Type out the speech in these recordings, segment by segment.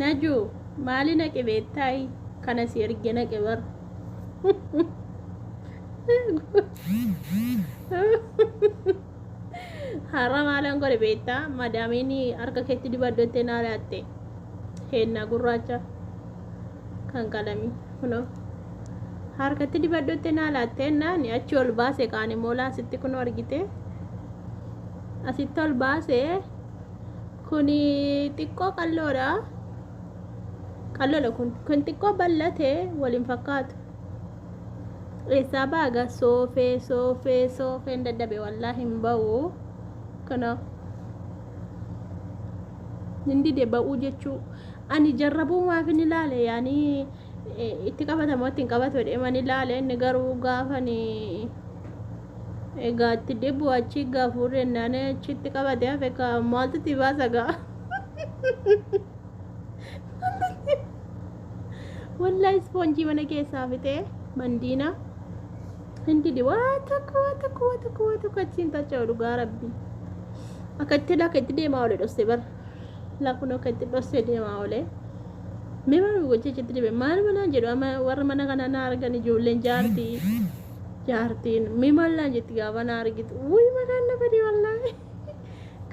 Naju maali naqe beektaay kana si erge naqe bar har'a maalan godhe beektaa madaamiin harka keetti dibaddottee naa laatte heennaa gurraacha kan qalamii kunoo harkatti dibaddottee naa laatte naan achi ol baase kaan immoo laasitti kun argite asitti ol baase kuni xiqqoo qalloodha kun xiqqoo bal'ate waliin fakkaatu eessaa baaga soofeen dadhabe wallaa hin ba'u kana hindide ba'uu jechuu ani jarrabuu maaf hin ilaale yaani itti qabatamoo ittiin qabatu jedheman ilaale inni garuu gaafani egaa itti dhibbu achi gaafuurri ennaan achitti qabate hafe ka maaltu itti baasa gaa wallaahi ispoonjii mana keessaa fixee mandiina hindidi waa tokko achiin tacha'u dhugaa rabbi akka itti deemaa oole dhosse bar laafun akka itti dhosse deemaa oole mee maal gochichitti dibe maal manaan jedhu amma warra mana kana na argan ijoolleen jaartiin mee maal naan jetti gaafa na argitu wuy mataan na fedhi wallaahi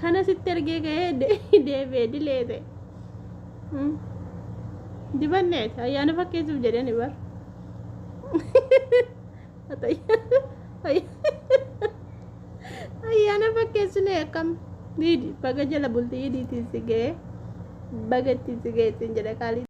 kana sitti ergee ga'ee deebee dileete dibanneet ayyaana fakkeessuuf jedhani bar ayyaana fakkeessune akkam diidi baga jala bultii diitiin si ga'ee baga ittiin si ga'e ittiin jedha qaalii